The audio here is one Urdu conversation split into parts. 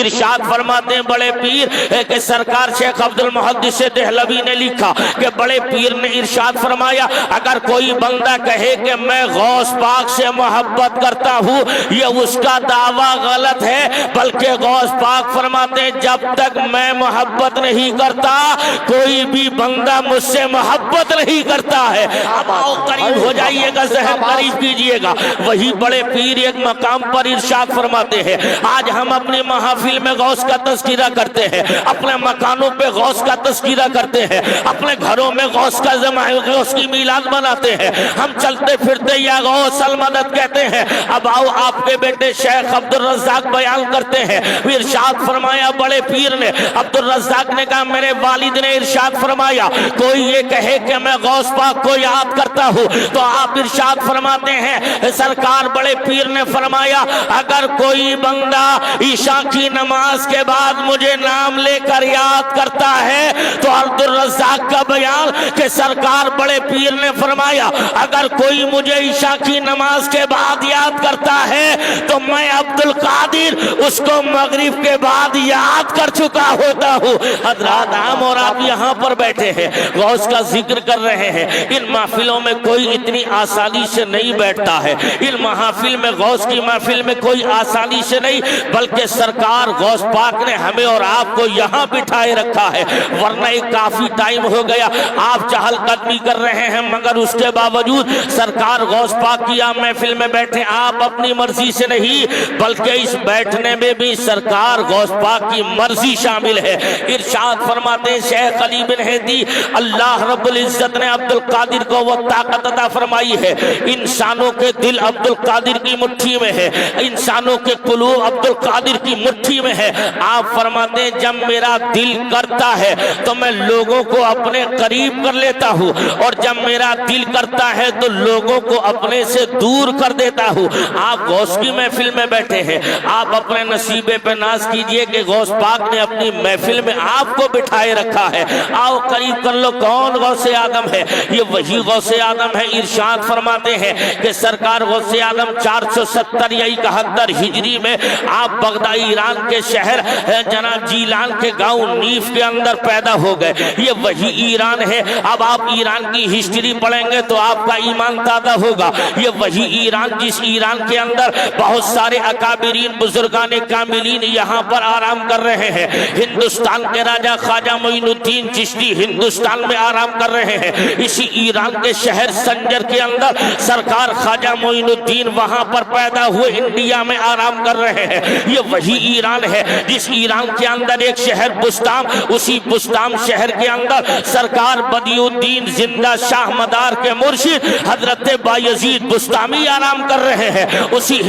ارشاد فرماتے ہیں بڑے پیر کہ سرکار شیخ عبدالمحدث دہلوی نے لکھا کہ بڑے پیر نے ارشاد فرمایا اگر کوئی بندہ کہے کہ میں غوث پاک سے محبت کرتا ہوں یہ اس کا دعویٰ غلط ہے، بلکہ غوث پاک فرماتے ہیں جب تک میں محبت نہیں کرتا کوئی بھی بندہ مجھ سے محبت نہیں کرتا ہے۔ اب آؤ قریب ہو جائیے گا، ذہن قریب کیجئے گا۔ وہی بڑے پیر ایک مقام پر ارشاد فرماتے ہیں آج ہم اپنی محافل میں غوث کا تذکرہ کرتے ہیں، اپنے مکانوں پہ غوث کا تذکرہ کرتے ہیں، اپنے گھروں میں غوث کی میلاد مناتے ہیں، ہم چلتے پھرتے یا غوث المدد کہتے ہیں۔ اب آؤ آپ کے بیٹے شیخ عبدالرزاق بیان کرتے ہیں، ارشاد فرمایا بڑے پیر نے، عبدالرزاق نے کہا میرے والد نے ارشاد فرمایا کوئی یہ کہے کہ میں غوث پاک کو یاد کرتا ہوں تو آپ ارشاد فرماتے ہیں سرکار بڑے پیر نے فرمایا اگر کوئی بندہ عشاء کی نماز کے بعد مجھے نام لے کر یاد کرتا ہے تو عبدالرزاق کا بیان کہ سرکار بڑے پیر نے فرمایا اگر کوئی مجھے عشاء کی نماز کے بعد یاد کرتا ہے تو میں عبدالقادر اس کو مغرب کے بعد یاد کر چکا ہوتا ہوں۔ حضرات عام اور آپ یہاں پر بیٹھے ہیں غوث کا ذکر کر رہے ہیں، ان محفلوں میں کوئی اتنی آسانی سے نہیں بیٹھتا ہے، ان محافل میں غوث کی محفل میں کوئی آسانی سے نہیں، بلکہ سرکار غوث پاک نے ہمیں اور آپ کو یہاں بٹھائے رکھا ہے، ورنہ ایک کافی ٹائم ہو گیا آپ چہل قدمی کر رہے ہیں مگر اس کے باوجود سرکار غوث پاک کی آپ محفل میں بیٹھے آپ اپنی مرضی سے نہیں بلکہ اس بیٹھنے میں بھی سرکار غوث پاک کی مرضی شامل ہے۔ ارشاد فرماتے ہیں شیخ علی بن ہیدی اللہ رب العزت نے عبدالقادر کو وہ طاقت عطا فرمائی ہے، انسانوں کے دل عبدالقادر کی مٹھی میں ہے، انسانوں کے قلوب عبدالقادر کی مٹھی میں ہے۔ آپ فرماتے ہیں جب میرا دل کرتا ہے تو میں لوگوں کو اپنے قریب کر لیتا ہوں اور جب میرا دل کرتا ہے تو لوگوں کو اپنے سے دور کر دیتا ہوں۔ آپ غوث کی محفل میں بیٹھے ہیں، آپ اپنے نصیبے پہ ناز کیجئے کہ غوث پاک نے اپنی محفل میں آپ کو بٹھائے رکھا ہے۔ آؤ قریب کر لو کون غوث آدم ہے؟ یہ وہی غوث آدم ہے۔ ارشاد فرماتے ہیں کہ سرکار غوث آدم 470 یا 71 ہجری میں آپ بغداد ایران کے شہر جناب جیلان کے گاؤں نیف کے اندر پیدا ہو گئے، یہ وہی ایران ہے۔ اب آپ ایران کی ہسٹری پڑھیں گے تو آپ کا ایمان تازہ ہوگا، یہ وہی ایران جس ایران کے اندر بہت سارے اکابرین بزرگان کاملین یہاں پر آرام کر رہے ہیں۔ ہندوستان کے راجہ خواجہ معین الدین چشتی ہندوستان میں آرام کر رہے ہیں، اسی ایران کے شہر سنجر کے اندر سرکار خواجہ معین الدین وہاں پر پیدا ہوئے انڈیا میں آرام کر رہے ہیں، یہ وہی ایران ہے جس ایران کے اندر ایک شہر بستام، اسی بستام شہر کے اندر سرکار بدیع الدین زندہ شاہ مدار کے مرشد حضرت بایزید بستامی آرام کر رہے ہیں، اسی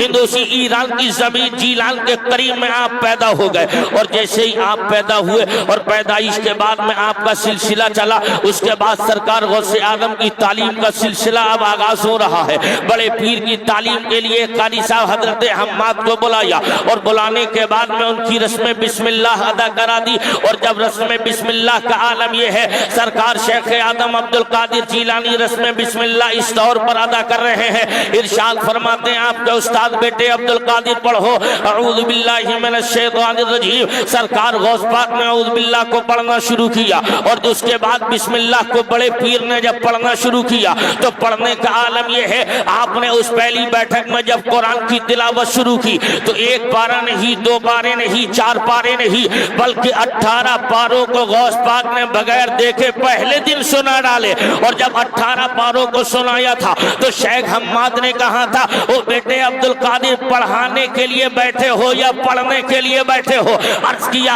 ایران کی زمین جیلان کے قریب میں آپ پیدا ہو گئے۔ اور جیسے ہی آپ پیدا ہوئے اور پیدائش کے بعد میں آپ کا سلسلہ چلا، اس کے بعد سرکار غوث آدم کی تعلیم کا سلسلہ اب آغاز ہو رہا ہے۔ بڑے پیر کی تعلیم کے لیے قاری صاحب حضرت حماد کو بلایا اور بلانے کے بعد میں ان کی رسم بسم اللہ ادا کرا دی، اور جب رسم بسم اللہ کا عالم یہ ہے سرکار شیخ آدم عبدالقادر جیلانی رسم بسم اللہ اس طور پر ادا کر رہے ہیں۔ ارشاد فرماتے ہیں آپ کے استاد بیٹے عبدالقادر پڑھو اعوذ باللہ من الشیطان الرجیم، سرکار غوث پاک نے اعوذ باللہ کو پڑھنا شروع کیا، اور اس کے بعد بسم اللہ کو بڑے پیر نے جب پڑھنا شروع کیا تو پڑھنے کا عالم یہ ہے آپ نے اس پہلی بیٹھک میں جب قرآن کی تلاوت شروع کی تو ایک پارہ نہیں، دو پارے نہیں، چار پارے نہیں، بلکہ 18 پاروں کو غوث پاک نے بغیر دیکھے پہلے دن سنا ڈالے، اور جب 18 پاروں کو سنایا تھا تو شیخ حماد نے کہا تھا او بیٹے عبدالقادر پڑھانے کے لیے بیٹھے ہو یا پڑھنے کے لیے بیٹھے ہو؟ عرض کیا